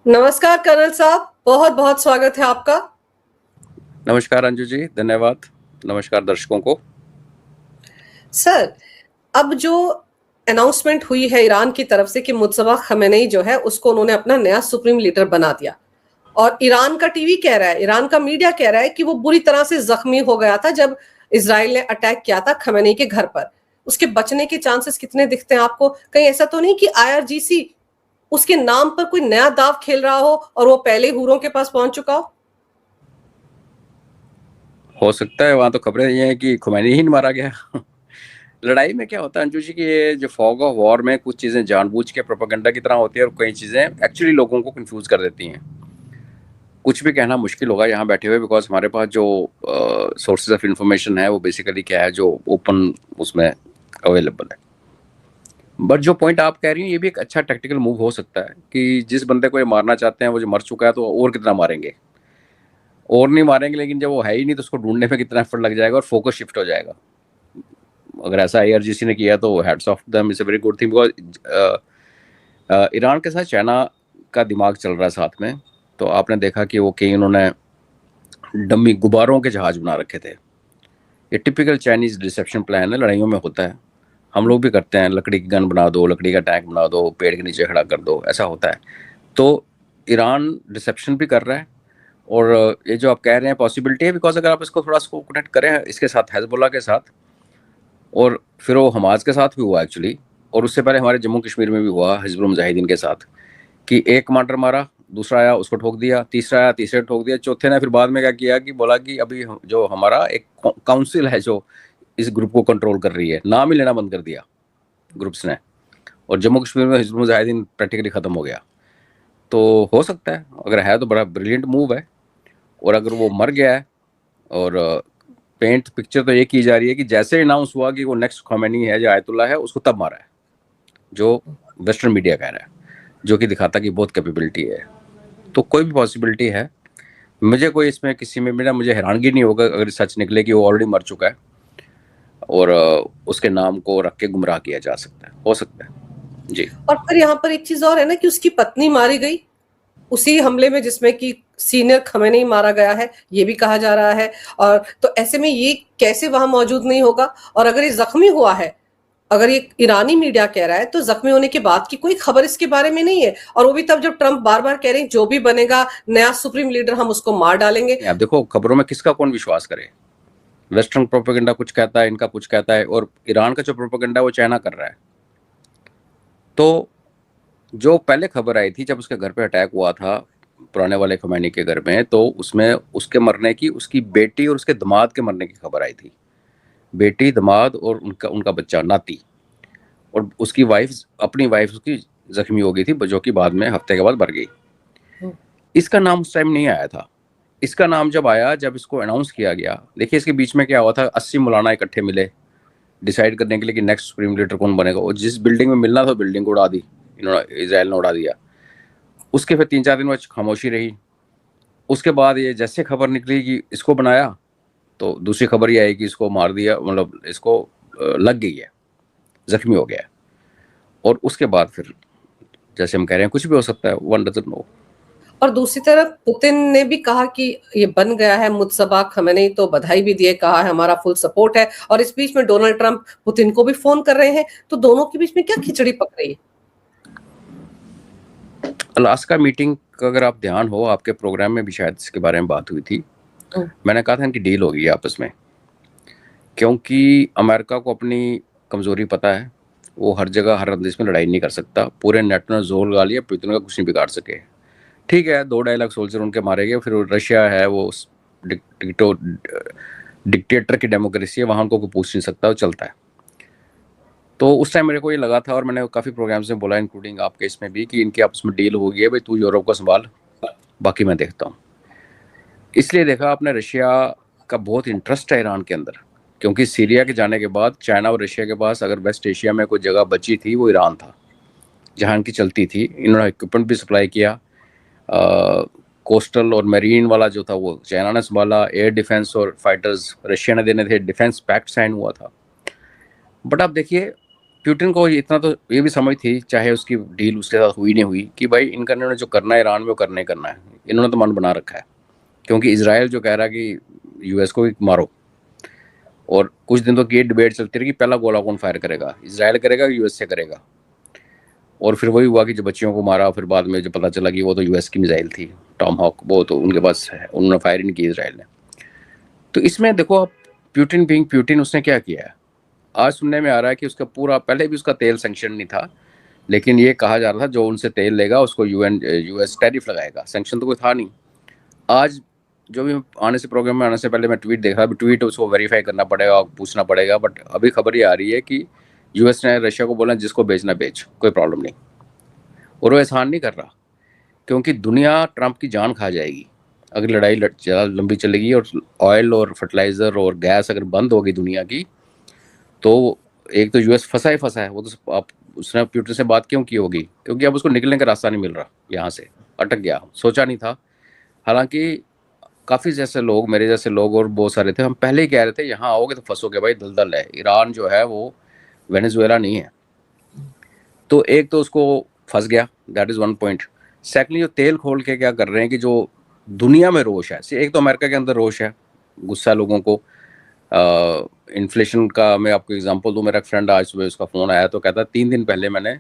नमस्कार कर्नल साहब, बहुत बहुत स्वागत है आपका। नमस्कार अंजू जी, धन्यवाद। नमस्कार दर्शकों को। सर, अब जो अनाउंसमेंट हुई है ईरान की तरफ से कि मुज्तबा खमेनेई जो है उसको उन्होंने अपना नया सुप्रीम लीडर बना दिया, और ईरान का टीवी कह रहा है, ईरान का मीडिया कह रहा है कि वो बुरी तरह से जख्मी हो गया था जब इजराइल ने अटैक किया था खमेनेई के घर पर। उसके बचने के चांसेस कितने दिखते हैं आपको? कहीं ऐसा तो नहीं कि आईआरजीसी उसके नाम पर कोई नया दाव खेल रहा हो और वो पहले हूरों के पास पहुंच चुका हो सकता है, वहां तो खबरें ये हैं कि खुमैनी ही मारा गया। लड़ाई में क्या होता है अंजू जी कि ये जो फॉग ऑफ वॉर में कुछ चीज़ें जानबूझ के प्रोपेगेंडा की तरह होती है और कई चीज़ें एक्चुअली लोगों को कंफ्यूज कर देती हैं। कुछ भी कहना मुश्किल होगा यहाँ बैठे हुए, बिकॉज हमारे पास जो सोर्सेज ऑफ इंफॉर्मेशन है वो बेसिकली क्या है, जो ओपन उसमें अवेलेबल है। बट जो पॉइंट आप कह रही हैं ये भी एक अच्छा टैक्टिकल मूव हो सकता है कि जिस बंदे को ये मारना चाहते हैं वो जो मर चुका है तो और कितना मारेंगे, और नहीं मारेंगे, लेकिन जब वो है ही नहीं तो उसको ढूंढने में कितना एफर्ट लग जाएगा और फोकस शिफ्ट हो जाएगा। अगर ऐसा आईआरजीसी ने किया तो heads of them, is a very good thing, because Iran के साथ चाइना का दिमाग चल रहा है साथ में। तो आपने देखा कि वो कहीं उन्होंने डमी गुब्बारों के जहाज बना रखे थे। ये टिपिकल चाइनीज डिसेप्शन प्लान है, लड़ाइयों में होता है, हम लोग भी करते हैं। लकड़ी की गन बना दो, लकड़ी का टैंक बना दो, पेड़ के नीचे खड़ा कर दो, ऐसा होता है। तो ईरान डिसेप्शन भी कर रहा है। और ये जो आप कह रहे हैं पॉसिबिलिटी है, बिकॉज अगर आप इसको थोड़ा सा कनेक्ट करें इसके साथ, हिजबुल्लाह के साथ, और फिर वो हमास के साथ भी हुआ एक्चुअली, और उससे पहले हमारे जम्मू कश्मीर में भी हुआ हिजबुल मुजाहिदीन के साथ, कि एक कमांडर मारा, दूसरा आया उसको ठोक दिया, तीसरा आया तीसरे ठोक दिया, चौथे ने फिर बाद में क्या किया कि बोला कि अभी जो हमारा एक काउंसिल है जो इस ग्रुप को कंट्रोल कर रही है, नाम ही लेना बंद कर दिया ग्रुप्स ने, और जम्मू कश्मीर में हिजबुल मुजाहिदीन प्रैक्टिकली ख़त्म हो गया। तो हो सकता है, अगर है तो बड़ा ब्रिलियंट मूव है। और अगर वो मर गया है, और पेंट पिक्चर तो ये की जा रही है कि जैसे अनाउंस हुआ कि वो नेक्स्ट खोमेनी है या आयतुल्ला है, उसको तब मारा है, जो वेस्टर्न मीडिया कह रहा है, जो कि दिखाता कि बहुत कैपेबिलिटी है। तो कोई भी पॉसिबिलिटी है, मुझे कोई इसमें किसी में मेरा मुझे हैरानगी नहीं होगा अगर सच निकले कि वो ऑलरेडी मर चुका है और उसके नाम को रख के गुमराह किया जा सकता है, हो सकता है जी। और फिर यहाँ पर एक चीज और है ना कि उसकी पत्नी मारी गई उसी हमले में जिसमें कि सीनियर खमेनेई मारा गया है, ये भी कहा जा रहा है। और तो ऐसे में ये कैसे वहां मौजूद नहीं होगा? और अगर ये जख्मी हुआ है, अगर ये ईरानी मीडिया कह रहा है, तो जख्मी होने के बाद की कोई खबर इसके बारे में नहीं है, और वो भी तब जब ट्रंप बार बार कह रहे हैं जो भी बनेगा नया सुप्रीम लीडर हम उसको मार डालेंगे। आप देखो खबरों में किसका कौन विश्वास करे। वेस्टर्न प्रोपेगेंडा कुछ कहता है, इनका कुछ कहता है, और ईरान का जो प्रोपेगेंडा वो चाइना कर रहा है। तो जो पहले खबर आई थी जब उसके घर पे अटैक हुआ था पुराने वाले खमैनी के घर में, तो उसमें उसके मरने की, उसकी बेटी और उसके दामाद के मरने की खबर आई थी। बेटी, दामाद और उनका उनका बच्चा, नाती, और उसकी वाइफ, अपनी वाइफ उसकी जख्मी हो गई थी, जो कि बाद में हफ्ते के बाद मर गई। इसका नाम उस टाइम नहीं आया था। इसका नाम जब आया, जब इसको अनाउंस किया गया, देखिए इसके बीच में क्या हुआ था, 80 मौलाना इकट्ठे मिले डिसाइड करने के लिए कि नेक्स्ट सुप्रीम लीडर कौन बनेगा, और जिस बिल्डिंग में मिलना था बिल्डिंग को उड़ा दी, इन्होंने, इजराइल ने उड़ा दिया। उसके फिर 3-4 दिन में खामोशी रही। उसके बाद ये जैसे खबर निकली कि इसको बनाया, तो दूसरी खबर ये आई कि इसको मार दिया, मतलब इसको लग गई है, जख्मी हो गया है। और उसके बाद फिर जैसे हम कह रहे हैं कुछ भी हो सकता है, वन डजंट नो। और दूसरी तरफ पुतिन ने भी कहा कि ये बन गया है मुज्तबा खमेनेई, तो बधाई भी दिए, कहा है हमारा फुल सपोर्ट है। और इस बीच में डोनाल्ड ट्रंप पुतिन को भी फोन कर रहे हैं, तो दोनों के बीच में क्या खिचड़ी पक रही है? अलास्का मीटिंग का अगर आप ध्यान हो, आपके प्रोग्राम में भी शायद इसके बारे में बात हुई थी। मैंने कहा था इनकी डील हो गई है आपस में, क्योंकि अमेरिका को अपनी कमजोरी पता है। वो हर जगह हर देश में लड़ाई नहीं कर सकता। पूरे नेटो ने जोर लगा लिया, पुतिन का कुछ नहीं बिगाड़ सके। ठीक है, 2-2.5 लाख सोल्जर उनके मारे गए। फिर रशिया है, वो डिक्टेटर की डेमोक्रेसी है, वहाँ उनको कोई पूछ नहीं सकता, वो चलता है। तो उस टाइम मेरे को ये लगा था, और मैंने काफ़ी प्रोग्राम्स में बोला, इंक्लूडिंग आपके इसमें भी, कि इनके आपस में डील हो गई है, भाई तू यूरोप को संभाल, बाकी मैं देखता हूँ। इसलिए देखा आपने, रशिया का बहुत इंटरेस्ट है ईरान के अंदर, क्योंकि सीरिया के जाने के बाद चाइना और रशिया के पास अगर वेस्ट एशिया में कोई जगह बची थी वो ईरान था, जहाँ इनकी चलती थी। इन्होंने इक्विपमेंट भी सप्लाई किया। कोस्टल और मेरीन वाला जो था वो चाइना ने संभाला। एयर डिफेंस और फाइटर्स रशिया ने देने थे। डिफेंस पैक्ट साइन हुआ था। बट आप देखिए, पुतिन को इतना तो ये भी समझ थी, चाहे उसकी डील उसके साथ हुई नहीं हुई, कि भाई इनका इन्होंने जो करना है ईरान में वो करना ही करना है। इन्होंने तो मन बना रखा है, क्योंकि इसराइल जो कह रहा है कि यूएस को मारो, और कुछ दिन तो ये डिबेट चलती रही कि पहला गोला कौन फायर करेगा, इसराइल करेगा यूएस से करेगा। और फिर वही हुआ कि जब बच्चियों को मारा, फिर बाद में जब पता चला कि वो तो यूएस की मिसाइल थी टॉम हॉक, वो तो उनके पास है, उन्होंने फायर ही नहीं की इसराइल ने। तो इसमें देखो आप, पुतिन बिंग पुतिन, उसने क्या किया है। आज सुनने में आ रहा है कि उसका पूरा, पहले भी उसका तेल सैंक्शन नहीं था, लेकिन ये कहा जा रहा था जो उनसे तेल लेगा उसको यूएस टैरिफ लगाएगा। सैंक्शन तो कोई था नहीं। आज जो भी आने से, प्रोग्राम में आने से पहले मैं ट्वीट देख रहा, ट्वीट उसको वेरीफाई करना पड़ेगा, पूछना पड़ेगा, बट अभी खबर ये आ रही है कि यूएस ने रशिया को बोला जिसको बेचना बेच, कोई प्रॉब्लम नहीं। और वो एहसान नहीं कर रहा, क्योंकि दुनिया ट्रंप की जान खा जाएगी अगर लड़ाई ज़्यादा लंबी चलेगी। और ऑयल और फर्टिलाइज़र और गैस अगर बंद होगी दुनिया की, तो एक तो यूएस फंसा ही फंसा है। वो तो आप, उसने पुतिन से बात क्यों की होगी, क्योंकि अब उसको निकलने का रास्ता नहीं मिल रहा, यहाँ से अटक गया, सोचा नहीं था। हालांकि काफ़ी जैसे लोग, मेरे जैसे लोग और बहुत सारे थे, हम पहले ही कह रहे थे यहाँ आओगे तो फंसोगे भाई, दलदल है। ईरान जो है वो वेनेजुएला नहीं है। तो एक तो उसको फंस गया, that is one point. Secondly जो तेल खोल के क्या कर रहे हैं कि जो दुनिया में रोष है, एक तो अमेरिका के अंदर रोष है, गुस्सा लोगों को। इन्फ्लेशन का मैं आपको एग्जांपल दूं, मेरा एक फ्रेंड आज सुबह उसका फ़ोन आया तो कहता 3 दिन पहले मैंने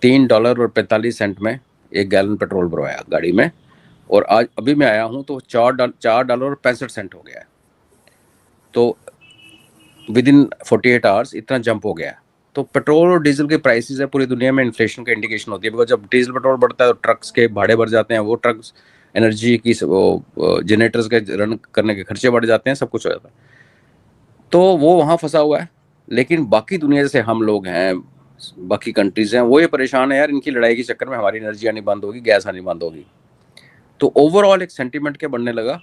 $3.45 में एक गैलन पेट्रोल भरवाया गाड़ी में, और आज अभी मैं आया हूँ तो $4.65 हो गया है। तो विद इन 48 आवर्स इतना जंप हो गया है। तो पेट्रोल और डीजल के प्राइसेस है पूरी दुनिया में इन्फ्लेशन का इंडिकेशन होती है, बिकॉज जब डीजल पेट्रोल बढ़ता है तो ट्रक्स के भाड़े बढ़ जाते हैं, वो ट्रक्स एनर्जी की, वो जनरेटर्स के रन करने के खर्चे बढ़ जाते हैं, सब कुछ हो जाता है। तो वो वहाँ फंसा हुआ है। लेकिन बाकी दुनिया, जैसे हम लोग हैं, बाकी कंट्रीज हैं, वो ये परेशान है यार, इनकी लड़ाई के चक्कर में हमारी एनर्जी आनी बंद होगी, गैस आनी बंद होगी। तो ओवरऑल एक सेंटीमेंट क्या बनने लगा।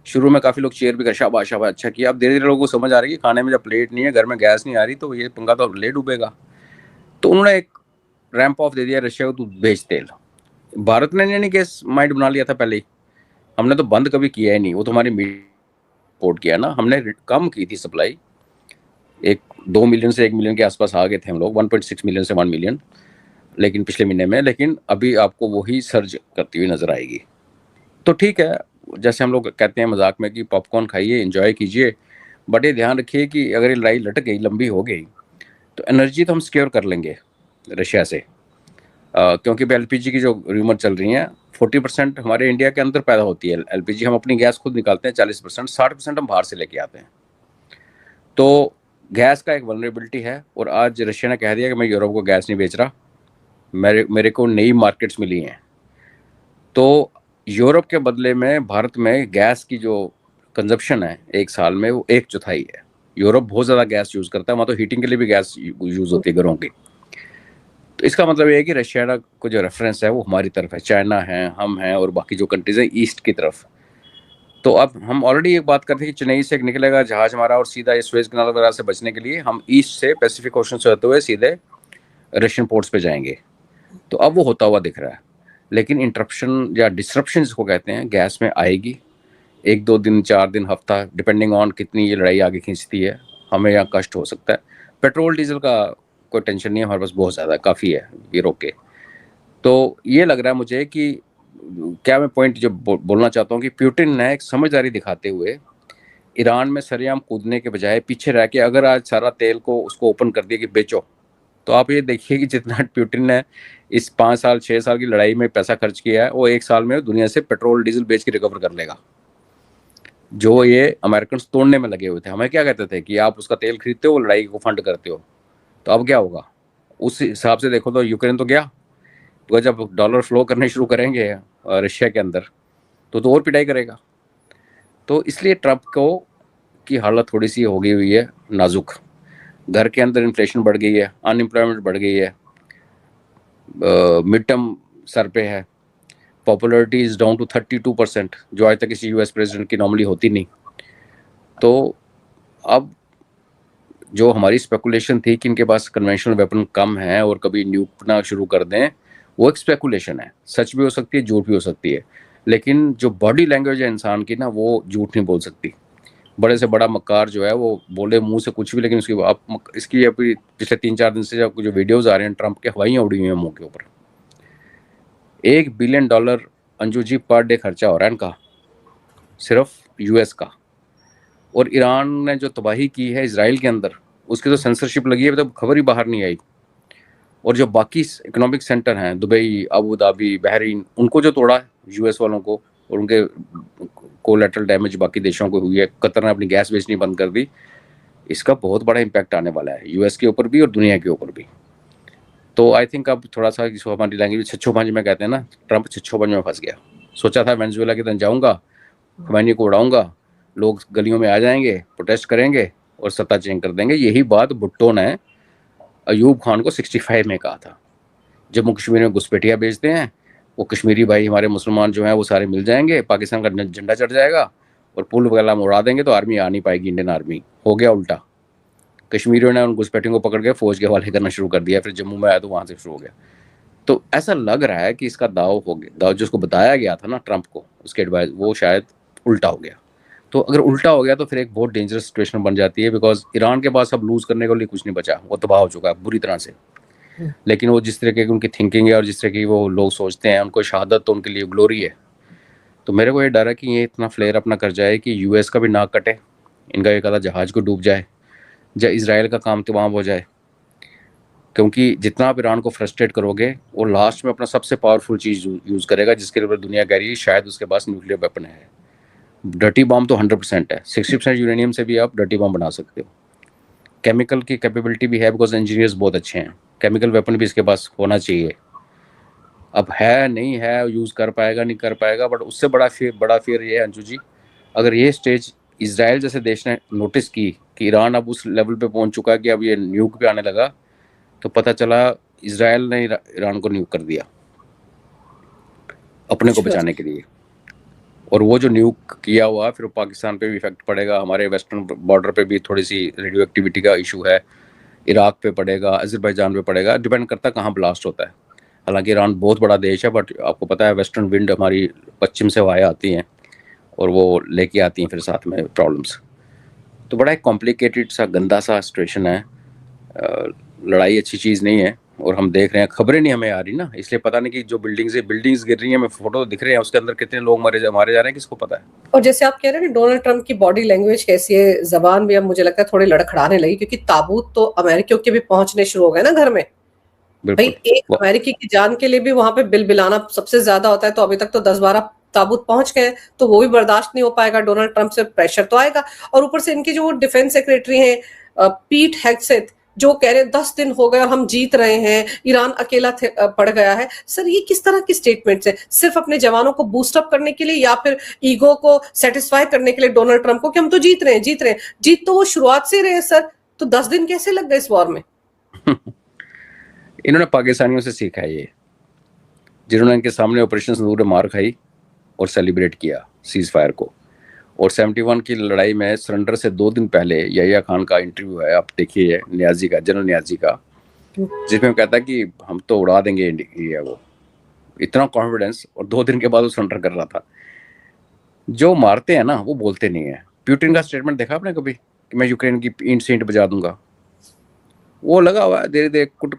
शुरू में काफ़ी लोग चेयर भी कर, शाबाश शाबाश, अच्छा किया। अब धीरे धीरे लोगों को समझ आ रही है कि खाने में जब प्लेट नहीं है, घर में गैस नहीं आ रही, तो ये पंगा तो ले डूबेगा। तो उन्होंने एक रैंप ऑफ दे दिया रशिया को, तू भेज तेल। भारत ने नहीं गैस माइंड बना लिया था पहले ही, हमने तो बंद कभी किया ही नहीं, वो तो हमारी इम्पोर्ट किया ना, हमने कम की थी सप्लाई। एक 2 मिलियन से 1 मिलियन के आसपास आ गए थे हम लोग, 1.6 मिलियन से 1 मिलियन, लेकिन पिछले महीने में। लेकिन अभी आपको वही सर्ज करती हुई नजर आएगी। तो ठीक है, जैसे हम लोग कहते हैं मजाक में कि पॉपकॉर्न खाइए, एंजॉय कीजिए, बट ये ध्यान रखिए कि अगर ये लड़ाई लटक गई, लंबी हो गई, तो एनर्जी तो हम सिक्योर कर लेंगे रशिया से। क्योंकि एलपीजी की जो रूमर चल रही है, 40% हमारे इंडिया के अंदर पैदा होती है एलपीजी। हम अपनी गैस खुद निकालते हैं 40%, 60% हम बाहर से लेके आते हैं। तो गैस का एक वल्नरेबिलिटी है। और आज रशिया ने कह दिया कि मैं यूरोप को गैस नहीं बेच रहा, मेरे को नई मार्केट्स मिली हैं। तो यूरोप के बदले में भारत में गैस की जो कंजप्शन है एक साल में, वो 1/4 है। यूरोप बहुत ज़्यादा गैस यूज़ करता है, वहाँ तो हीटिंग के लिए भी गैस यूज़ होती है घरों की। तो इसका मतलब ये है कि रशिया को जो रेफरेंस है वो हमारी तरफ है, चाइना है, हम हैं, और बाकी जो कंट्रीज हैं ईस्ट की तरफ। तो अब हम ऑलरेडी एक बात करते हैं कि चेन्नई से एक निकलेगा जहाज हमारा, और सीधा ये सुएज कनाल वगैरह से बचने के लिए हम ईस्ट से पैसिफिक ओशन से होते हुए सीधे रशियन पोर्ट्स पे जाएंगे। तो अब वो होता हुआ दिख रहा है। लेकिन इंटरप्शन या डिसरप्शन जिसको कहते हैं, गैस में आएगी 1-2 दिन, 4 दिन, हफ्ता, डिपेंडिंग ऑन कितनी ये लड़ाई आगे खींचती है, हमें यहाँ कष्ट हो सकता है। पेट्रोल डीजल का कोई टेंशन नहीं है, हमारे पास बहुत ज़्यादा काफ़ी है ये रोक के। तो ये लग रहा है मुझे कि क्या मैं पॉइंट जो बोलना चाहता हूँ कि पुतिन ने एक समझदारी दिखाते हुए ईरान में सरेआम कूदने के बजाय पीछे रह के अगर आज सारा तेल को उसको ओपन कर दिया कि बेचो, तो आप ये देखिए कि जितना पुतिन ने इस 5 साल 6 साल की लड़ाई में पैसा खर्च किया है, वो 1 साल में दुनिया से पेट्रोल डीजल बेच के रिकवर कर लेगा। जो ये अमेरिकन तोड़ने में लगे हुए थे, हमें क्या कहते थे कि आप उसका तेल खरीदते हो, लड़ाई को फंड करते हो। तो अब क्या होगा उस हिसाब से देखो तो यूक्रेन तो गया, तो जब डॉलर फ्लो करने शुरू करेंगे रशिया के अंदर, तो और पिटाई करेगा। तो इसलिए ट्रंप को की हालत थोड़ी सी हो गई हुई है नाजुक। घर के अंदर इन्फ्लेशन बढ़ गई है, अनएम्प्लॉयमेंट बढ़ गई है, मिड टर्म सर पे है, पॉपुलरिटी इज डाउन टू 32%, जो आज तक किसी यूएस प्रेसिडेंट की नॉर्मली होती नहीं। तो अब जो हमारी स्पेकुलेशन थी कि इनके पास कन्वेंशनल वेपन कम है और कभी न्यूकना शुरू कर दें, वो एक स्पेकुलेशन है, सच भी हो सकती है, झूठ भी हो सकती है। लेकिन जो बॉडी लैंग्वेज है इंसान की ना, वो झूठ नहीं बोल सकती। बड़े से बड़ा मक्कार जो है वो बोले मुंह से कुछ भी, लेकिन उसकी आप इसकी अभी पिछले 3-4 दिन से जो वीडियोस आ रहे हैं ट्रंप के, हवाइयाँ उड़ी हुई हैं मुंह के ऊपर। $1 billion Anju ji per day खर्चा हो रहा है इनका, सिर्फ यूएस का। और ईरान ने जो तबाही की है इसराइल के अंदर, उसकी तो सेंसरशिप लगी है, तो खबर ही बाहर नहीं आई। और जो बाकी इकोनॉमिक सेंटर हैं, दुबई, अबू धाबी, बहरीन, उनको जो तोड़ा यूएस वालों को, और उनके कोलेटरल डैमेज बाकी देशों को हुई है। कतर ने अपनी गैस बेचनी बंद कर दी। इसका बहुत बड़ा इम्पैक्ट आने वाला है यूएस के ऊपर भी और दुनिया के ऊपर भी। तो आई थिंक अब थोड़ा सा जिसको हमारी लैंग्वेज छच्छो पंज में कहते हैं ना, ट्रंप छच्छो पंज में फंस गया। सोचा था वेनेजुएला की तरह जाऊंगा, खमैनी को उड़ाऊंगा, लोग गलियों में आ जाएंगे, प्रोटेस्ट करेंगे और सत्ता चेंज कर देंगे। यही बात भुट्टो ने अयूब खान को 65 में कहा था। जम्मू कश्मीर में घुसपैठिया बेचते हैं, वो कश्मीरी भाई हमारे मुसलमान जो हैं वो सारे मिल जाएंगे, पाकिस्तान का झंडा चढ़ जाएगा और पुल वगैरह में उड़ा देंगे, तो आर्मी आ नहीं पाएगी, इंडियन आर्मी। हो गया उल्टा। कश्मीरियों ने उन घुसपैठियों को पकड़ के फौज के हवाले करना शुरू कर दिया, फिर जम्मू में आया तो वहाँ से शुरू हो गया। तो ऐसा लग रहा है कि इसका दाव हो गया, दाव जो उसको बताया गया था ना ट्रंप को, उसके एडवाइस, वो शायद उल्टा हो गया। तो अगर उल्टा हो गया तो फिर एक बहुत डेंजरस सिचुएशन बन जाती है, बिकॉज ईरान के पास अब लूज करने के लिए कुछ नहीं बचा, वो तबाह हो चुका है बुरी तरह से। लेकिन वो जिस तरह की उनकी थिंकिंग है और जिस तरह की वो लोग सोचते हैं, उनको शहादत तो उनके लिए ग्लोरी है। तो मेरे को ये डर है कि ये इतना फ्लेयर अपना कर जाए कि यूएस का भी नाक कटे, इनका एक आधा जहाज को डूब जाए, या इसराइल का काम तमाम हो जाए। क्योंकि जितना आप ईरान को फ्रस्ट्रेट करोगे, वो लास्ट में अपना सबसे पावरफुल चीज़ यूज़ करेगा, जिसके ऊपर दुनिया कह रही है शायद उसके पास न्यूक्लियर वेपन है। डर्टी बॉम्ब तो 100% है, 60% यूरेनियम से भी आप डर्टी बॉम्ब बना सकते हो। केमिकल की कैपेबिलिटी भी है, बिकॉज इंजीनियर्स बहुत अच्छे हैं। केमिकल वेपन भी इसके पास होना चाहिए। अब है नहीं है, यूज़ कर पाएगा नहीं कर पाएगा, बट उससे बड़ा फियर ये है अंशु जी, अगर ये स्टेज इसराइल जैसे देश ने नोटिस की कि ईरान अब उस लेवल पे पहुंच चुका है कि अब ये न्यूक पे आने लगा, तो पता चला इसराइल ने ईरान को न्यूक कर दिया अपने को बचाने के लिए। और वो जो न्यूक किया हुआ फिर पाकिस्तान पे भी इफेक्ट पड़ेगा, हमारे वेस्टर्न बॉर्डर पे भी थोड़ी सी रेडियो एक्टिविटी का इशू है, इराक पे पड़ेगा, अजरबैजान पे पड़ेगा, डिपेंड करता है कहाँ ब्लास्ट होता है। हालांकि ईरान बहुत बड़ा देश है, बट आपको पता है वेस्टर्न विंड हमारी पश्चिम से हवाएं आती हैं और वो लेके आती हैं फिर साथ में प्रॉब्लम्स। तो बड़ा एक कॉम्प्लिकेटेड सा गंदा सा सिचुएशन है। लड़ाई अच्छी चीज़ नहीं है, और हम देख रहे हैं खबरें नहीं हमें आ रही ना, इसलिए पता नहीं कि जो बिल्डिंग्स गिर रही हैं, हमें फोटो तो दिख रहे हैं, उसके अंदर कितने लोग मारे जा रहे हैं, किसको पता है। और जैसे आप कह रहे हैं ना डोनाल्ड ट्रंप की बॉडी लैंग्वेज कैसी है, जबान भी अब मुझे लगता है थोड़ी लड़खड़ाने लगी, क्योंकि ताबूत तो अमेरिकियों के भी पहुंचने शुरू हो गए ना घर में। भाई एक अमेरिकी की जान के लिए भी वहां पे बिल बिलाना सबसे ज्यादा होता है, तो अभी तक तो 10-12 ताबूत पहुंच गए, तो वो भी बर्दाश्त नहीं हो पाएगा। डोनाल्ड ट्रंप से प्रेशर तो आएगा। और ऊपर से इनके जो डिफेंस सेक्रेटरी हैं पीट हेग्सेथ, जो कह रहे 10 दिन हो गए और हम जीत रहे हैं, ईरान अकेला पड़ गया है। सर ये किस तरह की स्टेटमेंट्स है? सिर्फ अपने जवानों को बूस्ट अप करने के लिए, या फिर ईगो को सेटिस्फाई करने के लिए डोनाल्ड ट्रंप को कि हम तो जीत रहे हैं। जीत तो वो शुरुआत से रहे सर, तो 10 दिन कैसे लग गए इस वॉर में? इन्होंने पाकिस्तानियों से सीखा है ये, जिन्होंने इनके सामने ऑपरेशन सिंदूर में मार खाई और सेलिब्रेट किया सीज फायर को। और 71 की लड़ाई में सरेंडर से 2 दिन पहले यहिया खान का इंटरव्यू है, आप देखिए, नियाजी का, जनरल नियाजी का, जिसमें वो कहता है कि हम तो उड़ा देंगे इंडिया को। इतना कॉन्फिडेंस, और 2 दिन के बाद वो सरेंडर कर रहा था। जो मारते हैं ना वो बोलते नहीं है। प्यूटिन का स्टेटमेंट देखा आपने कभी कि मैं यूक्रेन की ईंट से ईंट बजा दूंगा? वो लगा हुआ है धीरे धीरे कुट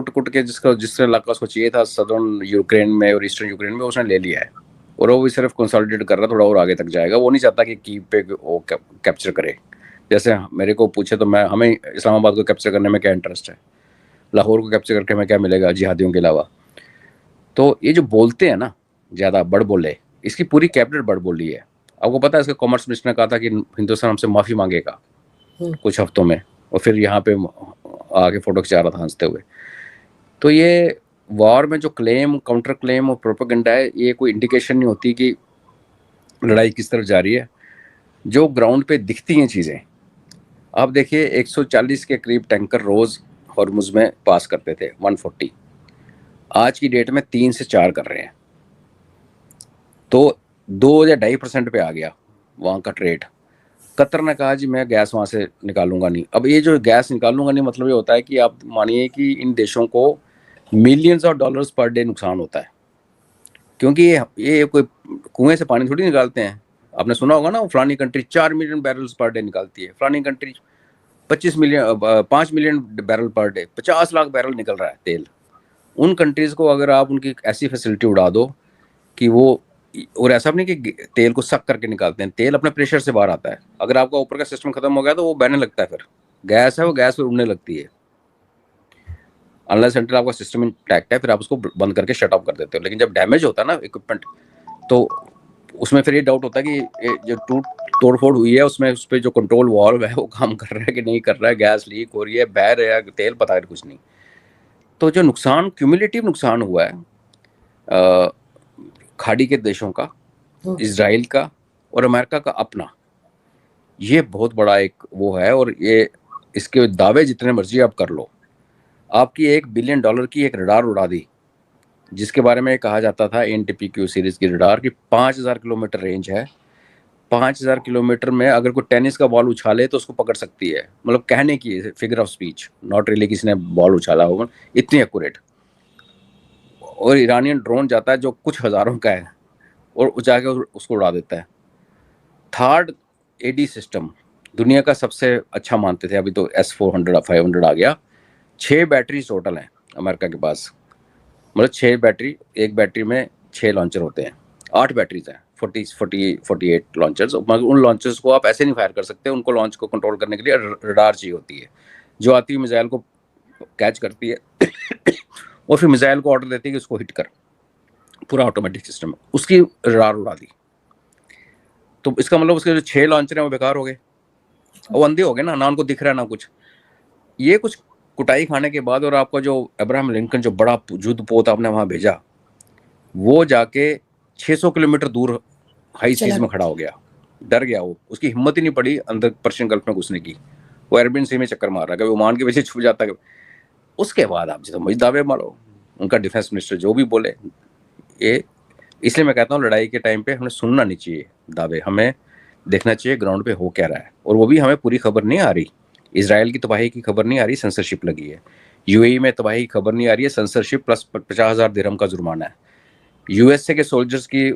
कुट के जिसका जिस इलाका उसको चाहिए था सदर्न यूक्रेन में और ईस्टर्न यूक्रेन में, उसने ले लिया है। और वो भी सिर्फ कंसोलिडेट कर रहा, थोड़ा और आगे तक जाएगा। वो नहीं चाहता कि कीव पे वो कैप्चर करे। जैसे मेरे को पूछे तो हमें इस्लामाबाद को कैप्चर करने में क्या इंटरेस्ट है, लाहौर को कैप्चर करके हमें क्या मिलेगा जिहादियों के अलावा। तो ये जो बोलते हैं ना ज़्यादा बड़ बोले, इसकी पूरी कैबिनेट बड़ बोली है। आपको पता है इसका कॉमर्स मिनिस्टर ने कहा था कि हिंदुस्तान हमसे माफ़ी मांगेगा कुछ हफ्तों में, और फिर यहाँ पे आके फोटो खिंचा रहा था हंसते हुए। तो ये वॉर में जो क्लेम, काउंटर क्लेम और प्रोपेगेंडा है, ये कोई इंडिकेशन नहीं होती कि लड़ाई किस तरफ जा रही है। जो ग्राउंड पे दिखती हैं चीज़ें, आप देखिए 140 के करीब टैंकर रोज़ हॉर्मुज़ में पास करते थे, 140। आज की डेट में 3 से 4 कर रहे हैं। तो 2 या 2.5% पे आ गया वहाँ का ट्रेड। कतर ने कहा जी मैं गैस वहाँ से निकालूंगा नहीं। अब ये जो गैस निकालूंगा नहीं मतलब ये होता है कि आप मानिए कि इन देशों को millions of dollars per day नुकसान होता है, क्योंकि ये कोई कुएं से पानी थोड़ी निकालते हैं। आपने सुना होगा ना, फलानी country 4 million barrels per day निकालती है, फलानी country 5 million barrel per day, 50 lakh barrel निकल रहा है तेल। उन कंट्रीज को अगर आप उनकी ऐसी फैसिलिटी उड़ा दो कि वो, और ऐसा नहीं कि तेल को सक करके निकालते हैं, तेल अपने प्रेशर से बाहर आता है। अगर आपका ऊपर का सिस्टम खत्म हो गया तो वो बहने लगता है, फिर गैस है वो गैस फिर उड़ने लगती है। अनलेस सेंटर आपका सिस्टम इंटैक्ट है, फिर आप उसको बंद करके शट ऑफ कर देते हो। लेकिन जब डैमेज होता है ना इक्विपमेंट, तो उसमें फिर ये डाउट होता है कि जो तोड़फोड़ हुई है उसमें उस पर जो कंट्रोल वाल्व है वो काम कर रहा है कि नहीं कर रहा है, गैस लीक हो रही है, बह रहा है तेल, पता है कुछ नहीं। तो जो नुकसान, क्यूमुलेटिव नुकसान हुआ है खाड़ी के देशों का, इजराइल का और अमेरिका का अपना, ये बहुत बड़ा एक वो है। और ये इसके दावे जितने मर्जी आप कर लो, आपकी $1 बिलियन की एक रडार उड़ा दी, जिसके बारे में कहा जाता था NTPQ सीरीज की रडार की 5000 किलोमीटर रेंज है। 5000 किलोमीटर में अगर कोई टेनिस का बॉल उछाले तो उसको पकड़ सकती है। मतलब कहने की figure of speech, not really किसी ने बॉल उछाला होगा, इतनी एक्यूरेट। और ईरानियन ड्रोन जाता है जो कुछ हज़ारों का है और जाके उसको उड़ा देता है। थर्ड AD सिस्टम दुनिया का सबसे अच्छा मानते थे, अभी तो S-400 500 आ गया। 6 बैटरी टोटल हैं अमेरिका के पास, मतलब 6 बैटरी, एक बैटरी में 6 लॉन्चर होते हैं, 8 बैटरीज हैं, 48 लॉन्चर्स। मगर उन लॉन्चर्स को आप ऐसे नहीं फायर कर सकते, उनको लॉन्च को कंट्रोल करने के लिए रडार चाहिए होती है, जो आती हुई मिसाइल को कैच करती है और फिर मिसाइल को ऑर्डर देती है कि उसको हिट कर। पूरा ऑटोमेटिक सिस्टम, उसकी रडार उड़ा दी। तो इसका मतलब उसके जो 6 लॉन्चर हैं वो बेकार हो गए, वो अंधे हो गए ना उनको दिख रहा है ना कुछ। ये कुछ कुटाई खाने के बाद, और आपका जो अब्राहम लिंकन जो बड़ा युद्ध पोत आपने वहां भेजा, वो जाके 600 किलोमीटर दूर हाई सीज में खड़ा हो गया, डर गया वो, उसकी हिम्मत ही नहीं पड़ी अंदर पर्शियन गल्फ में घुसने की। वो अरेबियन सी में चक्कर मार रहा है, ओमान के पीछे छुप जाता है। उसके बाद आप जितना मुझे दावे मारो, उनका डिफेंस मिनिस्टर जो भी बोले, ये इसलिए मैं कहता हूँ लड़ाई के टाइम पे हमें सुनना नहीं चाहिए दावे, हमें देखना चाहिए ग्राउंड पे हो क्या रहा है। और वो भी हमें पूरी खबर नहीं आ रही। इसराइल की तबाही की खबर नहीं आ रही, सेंसरशिप लगी है। UAE में तबाही की खबर नहीं आ रही है, सेंसरशिप प्लस 50,000 दिरहम का जुर्माना है। USA के सोल्जर्स की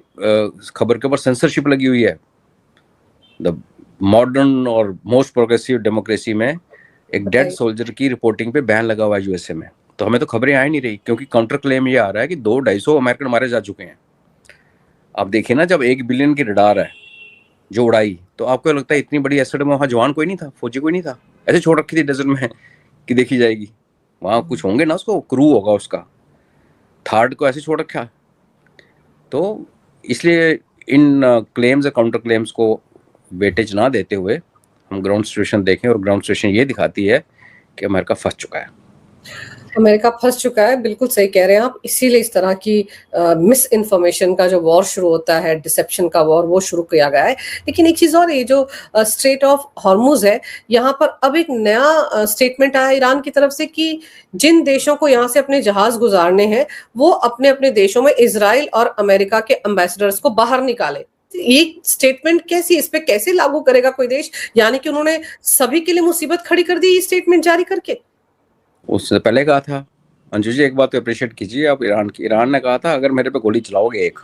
खबर के ऊपर सेंसरशिप लगी हुई है। द मॉडर्न और मोस्ट प्रोग्रेसिव डेमोक्रेसी में एक डेड सोल्जर की रिपोर्टिंग पे बैन लगा हुआ है USA में। तो हमें तो खबरें आ ही नहीं रही, क्योंकि काउंटर क्लेम ये आ रहा है कि 200-250 अमेरिकन मारे जा चुके हैं। आप देखिए ना, जब 1 बिलियन की रडार है जो उड़ाई, तो आपको लगता है इतनी बड़ी एसिड में वहाँ जवान कोई नहीं था, फौजी कोई नहीं था, ऐसे छोड़ रखी थी डेजर्ट में कि देखी जाएगी। वहाँ कुछ होंगे ना, उसको क्रू होगा उसका, थर्ड को ऐसे छोड़ रखा। तो इसलिए इन क्लेम्स और काउंटर क्लेम्स को वेटेज ना देते हुए हम ग्राउंड सिचुएशन देखें, और ग्राउंड सिचुएशन ये दिखाती है कि अमेरिका फंस चुका है। अमेरिका फंस चुका है, बिल्कुल सही कह रहे हैं आप। इसीलिए इस तरह की मिस इन्फॉर्मेशन का जो वॉर शुरू होता है, डिसेप्शन का वॉर, वो शुरू किया गया है। लेकिन एक चीज और, ये जो स्ट्रेट ऑफ हॉर्मुज है, यहाँ पर अब एक नया स्टेटमेंट आया ईरान की तरफ से कि जिन देशों को यहाँ से अपने जहाज गुजारने हैं, वो अपने अपने देशों में इजराइल और अमेरिका के एम्बेसडर्स को बाहर निकाले। ये स्टेटमेंट कैसी, इस पे कैसे लागू करेगा कोई देश? यानी कि उन्होंने सभी के लिए मुसीबत खड़ी कर दी ये स्टेटमेंट जारी करके। उससे पहले कहा था, अंजू जी एक बात तो अप्रिशिएट कीजिए आप ईरान की, ईरान ने कहा था अगर मेरे पे गोली चलाओगे एक,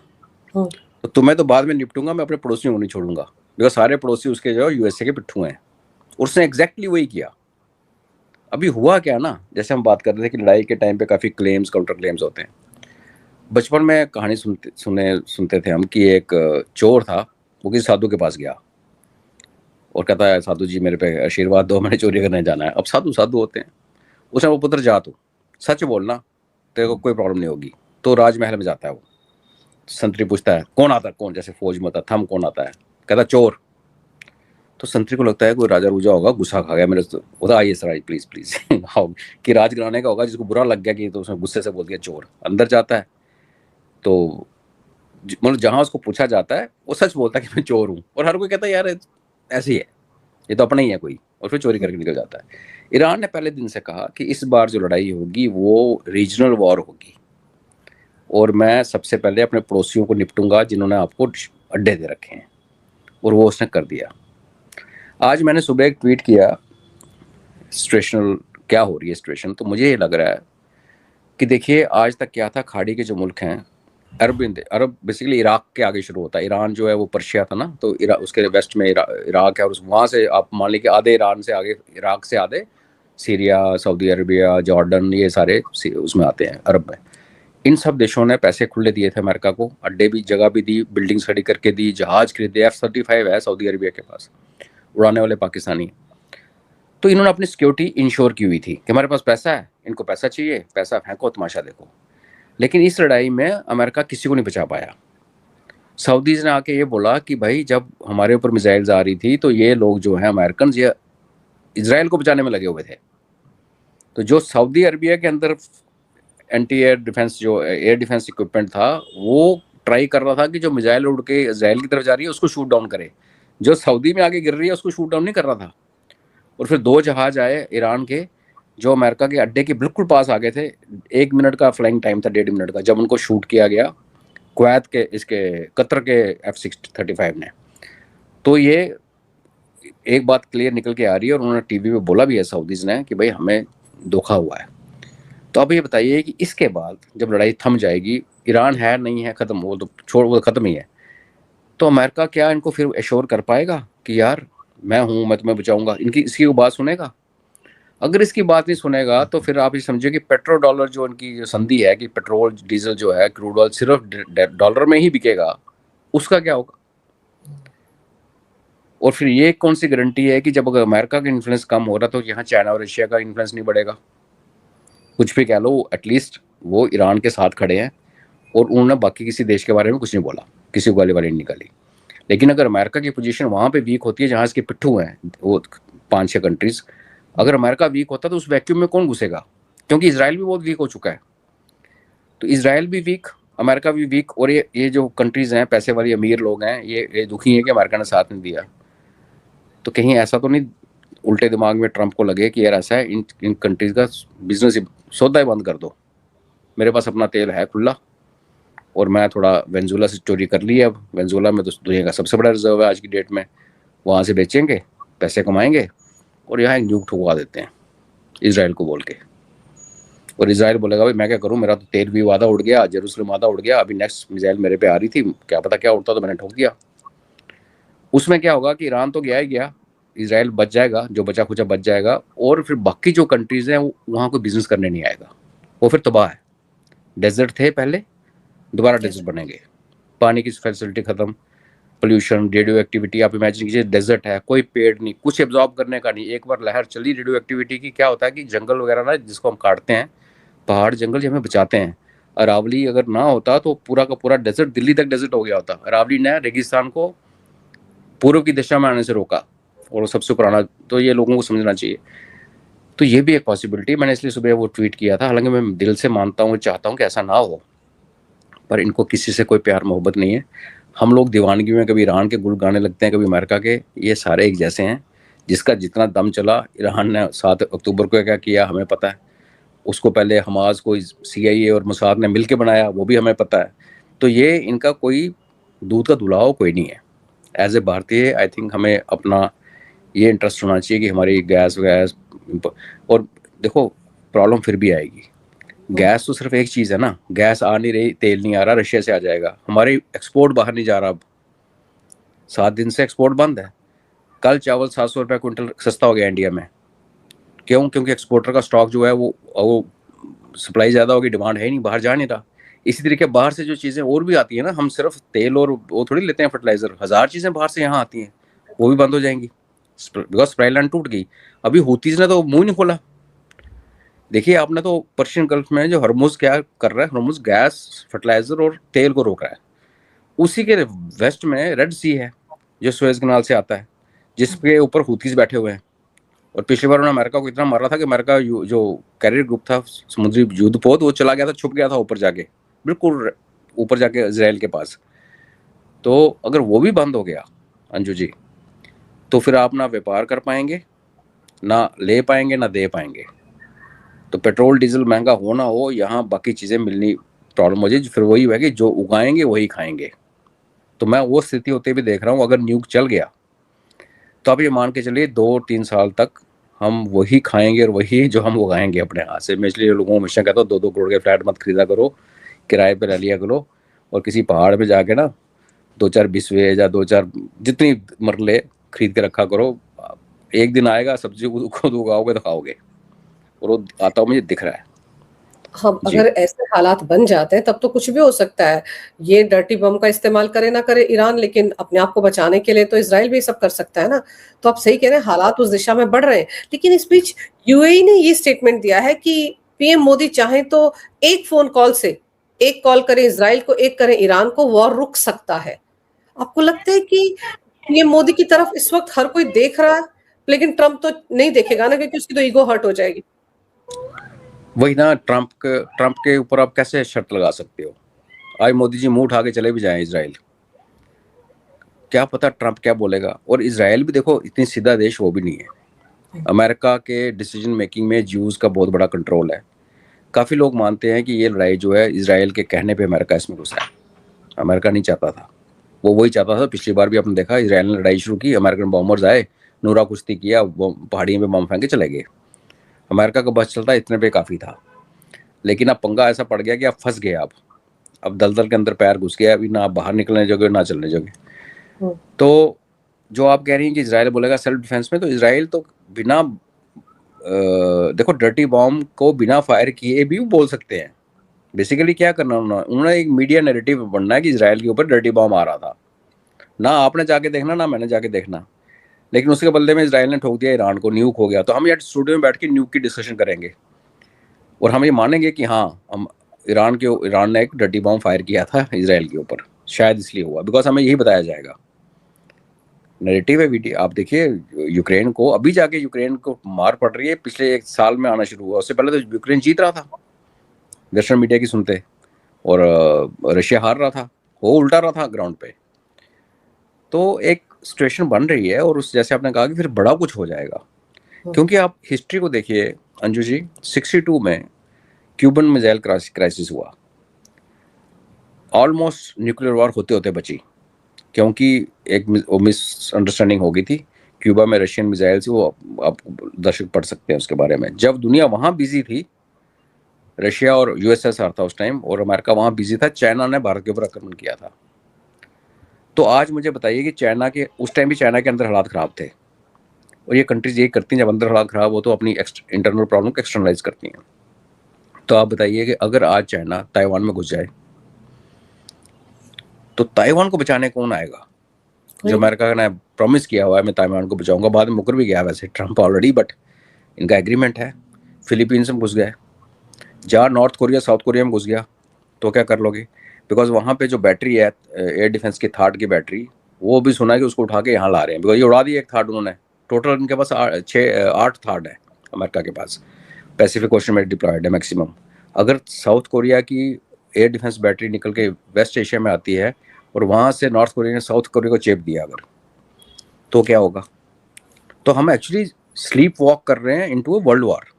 तो तुम्हें तो बाद में निपटूंगा, मैं अपने पड़ोसियों को नहीं छोड़ूंगा, बिकॉज सारे पड़ोसी उसके जो USA के पिट्ठू हैं। उसने एग्जैक्टली वही किया। अभी हुआ क्या ना, जैसे हम बात कर रहे थे कि लड़ाई के टाइम पे काफ़ी क्लेम्स, काउंटर क्लेम्स होते हैं। बचपन में कहानी सुनते थे हम कि एक चोर था, वो किसी साधु के पास गया और कहता है साधु जी मेरे पे आशीर्वाद दो, मैंने चोरी करने जाना है। अब साधु साधु होते हैं। उसने वो पुत्र जा, तू सच बोलना, तेरे को कोई प्रॉब्लम नहीं होगी। तो राजमहल में जाता है वो, संतरी पूछता है कौन आता है, कौन, जैसे फौज में होता थम, कौन आता है, कहता चोर। तो संतरी को लगता है कोई राजा रूजा होगा, गुस्सा खा गया मेरे से, होता आइए सर प्लीज प्लीज आओ, कि राज गिराने का होगा, जिसको बुरा लग गया कि, तो उसने गुस्से से बोल दिया चोर। अंदर जाता है तो मतलब जहां उसको पूछा जाता है वो सच बोलता है कि मैं चोर हूँ, और हर कोई कहता है यार ऐसे ही है, ये तो अपना ही है कोई, और फिर चोरी करके निकल जाता है। ईरान ने पहले दिन से कहा कि इस बार जो लड़ाई होगी वो रीजनल वॉर होगी, और मैं सबसे पहले अपने पड़ोसियों को निपटूंगा जिन्होंने आपको अड्डे दे रखे हैं, और वो उसने कर दिया। आज मैंने सुबह एक ट्वीट किया, सिचुएशनल क्या हो रही है सिचुएशन, तो मुझे ये लग रहा है कि देखिए आज तक क्या था, खाड़ी के जो मुल्क हैं अरब बेसिकली इराक के आगे शुरू होता है। ईरान जो है वो पर्शिया था ना, तो उसके वेस्ट में इराक है, और वहाँ से आप मान लीजिए आधे ईरान से आगे, इराक से आधे सीरिया, सऊदी अरबिया, जॉर्डन, ये सारे उसमें आते हैं अरब में। इन सब देशों ने पैसे खुले दिए थे अमेरिका को, अड्डे भी, जगह भी दी, बिल्डिंग खड़ी करके दी, जहाज खरीदे। F-35 है सऊदी अरबिया के पास, उड़ाने वाले पाकिस्तानी। तो इन्होंने अपनी सिक्योरिटी इंश्योर की हुई थी कि हमारे पास पैसा है, इनको पैसा चाहिए, पैसा फेंको, तमाशा देखो। लेकिन इस लड़ाई में अमेरिका किसी को नहीं बचा पाया। सऊदीज ने आके ये बोला कि भाई जब हमारे ऊपर मिसाइल्स आ रही थी तो ये लोग जो हैं अमेरिकन, ये इसराइल को बचाने में लगे हुए थे। तो जो सऊदी अरबिया के अंदर एंटी एयर डिफेंस, जो एयर डिफेंस इक्विपमेंट था, वो ट्राई कर रहा था कि जो मिसाइल उड़ के इसराइल की तरफ जा रही है उसको शूट डाउन करे, जो सऊदी में आगे गिर रही है उसको शूट डाउन नहीं कर रहा था। और फिर 2 जहाज आए ईरान के, जो अमेरिका के अड्डे के बिल्कुल पास आ गए थे। 1 मिनट का फ्लाइंग टाइम था, 1.5 मिनट का, जब उनको शूट किया गया कुवैत के, इसके कतर के F-35 ने। तो ये एक बात क्लियर निकल के आ रही है, और उन्होंने टीवी पे बोला भी है सऊदीज ने कि भाई हमें धोखा हुआ है। तो अब ये बताइए कि इसके बाद जब लड़ाई थम जाएगी, ईरान है नहीं है खत्म, वो तो छोड़, वो खत्म ही है, तो अमेरिका क्या इनको फिर एश्योर कर पाएगा कि यार मैं हूं, मैं तुम्हें बचाऊंगा? इनकी इसकी बात सुनेगा? अगर इसकी बात नहीं सुनेगा तो फिर आप ये समझिए कि पेट्रो डॉलर जो इनकी जो संधि है कि पेट्रोल डीजल जो है, क्रूड ऑयल सिर्फ डॉलर में ही बिकेगा, उसका क्या होगा? और फिर ये कौन सी गारंटी है कि जब अगर अमेरिका का इन्फ्लुएंस कम हो रहा तो यहाँ चाइना और रशिया का इन्फ्लुएंस नहीं बढ़ेगा? कुछ भी कह लो, एटलीस्ट वो ईरान के साथ खड़े हैं, और उन्होंने बाकी किसी देश के बारे में कुछ नहीं बोला, किसी को गाली वाली नहीं निकाली। लेकिन अगर अमेरिका की पोजीशन वहाँ पे वीक होती है जहाँ इसके पिट्ठू हैं वो 5-6 कंट्रीज, अगर अमेरिका वीक होता तो उस वैक्यूम में कौन घुसेगा? क्योंकि इसराइल भी बहुत वीक हो चुका है। तो इसराइल भी वीक, अमेरिका भी वीक, और ये जो कंट्रीज हैं, पैसे वाली अमीर लोग हैं, ये दुखी हैं कि अमेरिका ने साथ नहीं दिया। तो कहीं ऐसा तो नहीं उल्टे दिमाग में ट्रंप को लगे कि यार ऐसा है, इन कंट्रीज का बिजनेस सौदा ही बंद कर दो, मेरे पास अपना तेल है खुला, और मैं थोड़ा वेनेजुएला से चोरी कर ली है। अब वेनेजुएला में तो दुनिया का सबसे बड़ा रिजर्व है आज की डेट में, वहाँ से बेचेंगे, पैसे कमाएंगे, और यहाँ एक न्यूक ठुकवा देते हैं इसराइल को बोल के। और इसराइल बोलेगा भाई मैं क्या करूँ, मेरा तो तेल भी वादा उड़ गया, जेरूसलम वादा उड़ गया, अभी नेक्स्ट मिसाइल मेरे पे आ रही थी, क्या पता क्या उड़ता, तो मैंने ठोक दिया। उसमें क्या होगा कि ईरान तो गया ही गया, इसराइल बच जाएगा, जो बचा खुचा बच जाएगा, और फिर बाकी जो कंट्रीज हैं वहाँ कोई बिजनेस करने नहीं आएगा, वो फिर तबाह है। डेजर्ट थे पहले, दोबारा डेजर्ट बनेंगे, पानी की फैसिलिटी खत्म, पोल्यूशन, रेडियो एक्टिविटी। आप इमेजिन कीजिए डेजर्ट है, कोई पेड़ नहीं, कुछ एब्जॉर्ब करने का नहीं। एक बार लहर चली रेडियो एक्टिविटी की, क्या होता है कि जंगल वगैरह ना, जिसको हम काटते हैं, पहाड़ जंगल जो हमें बचाते हैं, अरावली अगर ना होता तो पूरा का पूरा डेजर्ट दिल्ली तक डेजर्ट हो गया होता। अरावली ने रेगिस्तान को पूर्व की दिशा में आने से रोका, और वो सबसे पुराना, तो ये लोगों को समझना चाहिए। तो ये भी एक पॉसिबिलिटी, मैंने इसलिए सुबह वो ट्वीट किया था। हालांकि मैं दिल से मानता हूँ, चाहता हूँ कि ऐसा ना हो, पर इनको किसी से कोई प्यार मोहब्बत नहीं है। हम लोग दीवानगी में कभी ईरान के गुल गाने लगते हैं, कभी अमेरिका के, ये सारे एक जैसे हैं। जिसका जितना दम चला, ईरान ने 7 अक्टूबर को क्या किया हमें पता है, उसको पहले हमास को CIA और मोसाद ने मिलकर बनाया, वो भी हमें पता है। तो ये इनका कोई दूध का दुलाव कोई नहीं है। एज ए भारतीय आई थिंक हमें अपना ये इंटरेस्ट होना चाहिए कि हमारी गैस वगैस, और देखो प्रॉब्लम फिर भी आएगी। गैस तो सिर्फ एक चीज़ है ना, गैस आ नहीं रही, तेल नहीं आ रहा, रशिया से आ जाएगा, हमारे एक्सपोर्ट बाहर नहीं जा रहा। अब 7 दिन से एक्सपोर्ट बंद है। कल चावल 700 रुपये क्विंटल सस्ता हो गया इंडिया में। क्यों? क्योंकि एक्सपोर्टर का स्टॉक जो है वो सप्लाई ज़्यादा होगी, डिमांड है नहीं, बाहर जा नहीं रहा। इसी तरीके बाहर से जो चीज़ें और भी आती है ना, हम सिर्फ तेल और वो थोड़ी लेते हैं, फर्टिलाइजर, 1000 चीज़ें बाहर से यहाँ आती हैं, वो भी बंद हो जाएंगी बिकॉज सप्लाई लाइन टूट गई। अभी हूतीज ने तो मुंह नहीं खोला। देखिए आपने तो पर्शियन गल्फ में जो हरमुज क्या कर रहा है, हरमुज गैस, फर्टिलाइजर और तेल को रोक रहा है। उसी के वेस्ट में रेड सी है जो सुएज कनाल से आता है, जिसके ऊपर हूतीज बैठे हुए हैं। और पिछली बार उन्होंने अमेरिका को इतना मारा था कि अमेरिका जो कैरियर ग्रुप था समुद्री युद्धपोत, वो चला गया था, छुप गया था ऊपर जाके, बिल्कुल ऊपर जाके इजराइल के पास। तो अगर वो भी बंद हो गया अंजू जी, तो फिर आप ना व्यापार कर पाएंगे, ना ले पाएंगे, ना दे पाएंगे। तो पेट्रोल डीजल महंगा हो ना हो, यहाँ बाकी चीज़ें मिलनी प्रॉब्लम हो जाए। फिर वही है कि जो उगाएंगे वही खाएंगे। तो मैं वो स्थिति होते भी देख रहा हूँ। अगर न्यूक चल गया तो आप ये मान के चलिए 2-3 साल तक हम वही खाएंगे और वही जो हम उगाएंगे अपने हाथ से। मैं इसलिए लोगों को हमेशा कहता हूँ 2-2 करोड़ के फ्लैट मत खरीदा करो, किराए पे ले लिया करो, और किसी पहाड़ पे जाके ना 2-4 बिस्वे या 2-4 जितनी मरले खरीद के रखा करो। एक दिन आएगा सब्जी खुद उगाओगे तो खाओगे, और वो आता हुआ मुझे दिख रहा है। हम जी। अगर ऐसे हालात बन जाते हैं तब तो कुछ भी हो सकता है। ये डर्टी बम का इस्तेमाल करे ना करे ईरान, लेकिन अपने आप को बचाने के लिए तो इसराइल भी सब कर सकता है ना। तो आप सही कह रहे हैं, हालात उस दिशा में बढ़ रहे हैं। लेकिन इस बीच यूएई ने ये स्टेटमेंट दिया है कि पीएम मोदी चाहे तो एक फोन कॉल से, एक कॉल करे इसराइल को, एक करे ईरान को, वॉर रुक सकता है। आपको लगता है कि पीएम मोदी की तरफ इस वक्त हर कोई देख रहा है, लेकिन ट्रंप तो नहीं देखेगा ना, क्योंकि उसकी तो ईगो हर्ट हो जाएगी। वही ना, ट्रंप के ऊपर आप कैसे शर्त लगा सकते हो? आज मोदी जी मुंह उठा के चले भी जाएं इसराइल, क्या पता ट्रंप क्या बोलेगा। और इसराइल भी देखो इतनी सीधा देश वो भी नहीं है। अमेरिका के डिसीजन मेकिंग में ज्यूज का बहुत बड़ा कंट्रोल है। काफ़ी लोग मानते हैं कि ये लड़ाई जो है इसराइल के कहने पे अमेरिका इसमें घुसा है। अमेरिका नहीं चाहता था, वो वही चाहता था। पिछली बार भी आपने देखा, इसराइल ने लड़ाई शुरू की, अमेरिकन बॉम्बर्स आए, नूरा कुश्ती किया, पहाड़ियों में बम फेंक के चले गए। अमेरिका का बस चलता इतने पे काफ़ी था। लेकिन अब पंगा ऐसा पड़ गया कि आप फंस गए। अब दलदल के अंदर पैर घुस गया, अभी ना आप बाहर निकलने जगह ना चलने जगह। तो जो आप कह रही हैं कि इसराइल बोलेगा सेल्फ डिफेंस में, तो इसराइल तो बिना देखो डर्टी बॉम्ब को बिना फायर किए भी बोल सकते हैं। बेसिकली क्या करना उन्होंने एक मीडिया नैरेटिव बनना है कि इसराइल के ऊपर डर्टी बॉम्ब आ रहा था। ना आपने जाके देखना, ना मैंने जाके देखना, लेकिन उसके बदले में इसराइल ने ठोक दिया ईरान को, न्यूक हो गया। तो हम यार स्टूडियो में बैठ के न्यूक की डिस्कशन करेंगे और हम ये मानेंगे कि हाँ, हम ईरान ने एक डर्टी बॉम्ब फायर किया था इसराइल के ऊपर, शायद इसलिए हुआ, बिकॉज हमें यही बताया जाएगा। नैरेटिव है वीडियो। आप देखिए यूक्रेन को, अभी जाके यूक्रेन को मार पड़ रही है, पिछले 1 साल में आना शुरू हुआ। उससे पहले तो यूक्रेन जीत रहा था वेस्टर्न मीडिया की सुनते, और रशिया हार रहा था, वो उल्टा रहा था ग्राउंड पे। तो एक सिचुएशन बन रही है, और उस जैसे आपने कहा कि फिर बड़ा कुछ हो जाएगा। क्योंकि आप हिस्ट्री को देखिए अंजू जी, 62 में क्यूबन मिसाइल क्राइसिस हुआ, ऑलमोस्ट न्यूक्लियर वॉर होते होते बची, क्योंकि एक मिसअंडरस्टैंडिंग हो गई थी। क्यूबा में रशियन मिसाइल से, वो आप दर्शक पढ़ सकते हैं उसके बारे में। जब दुनिया वहाँ बिजी थी, रशिया और यूएसएसआर था उस टाइम, और अमेरिका वहाँ बिजी था, चाइना ने भारत के ऊपर आक्रमण किया था। तो आज मुझे बताइए कि चाइना के उस टाइम भी चाइना के अंदर हालात ख़राब थे, और ये कंट्रीज यही करती हैं, जब अंदर हालात ख़राब हो तो अपनी इंटरनल प्रॉब्लम को एक्सटर्नलाइज करती हैं। तो आप बताइए कि अगर आज चाइना ताइवान में घुस जाए तो ताइवान को बचाने कौन आएगा? जो अमेरिका ने प्रॉमिस किया हुआ है मैं ताइवान को बचाऊंगा, बाद में मुकर भी गया वैसे ट्रंप ऑलरेडी, बट इनका एग्रीमेंट है। फिलीपींस में घुस गए, जहाँ नॉर्थ कोरिया साउथ कोरिया में घुस गया तो क्या कर लोगे? बिकॉज वहाँ पे जो बैटरी है एयर डिफेंस की थार्ड की बैटरी, वो भी सुना है कि उसको उठा के यहाँ ला रहे हैं, बिकॉज ये उड़ा दी एक थार्ड उन्होंने। टोटल इनके पास 8 थार्ड है अमेरिका के पास, पैसिफिक ओशन में डिप्लॉयड है मैक्सिमम। अगर साउथ कोरिया की एयर डिफेंस बैटरी निकल के वेस्ट एशिया में आती है और वहाँ से नॉर्थ कोरिया ने साउथ कोरिया को चेप दिया अगर, तो क्या होगा? तो हम एक्चुअली स्लीप वॉक कर रहे हैं इनटू अ वर्ल्ड वॉर।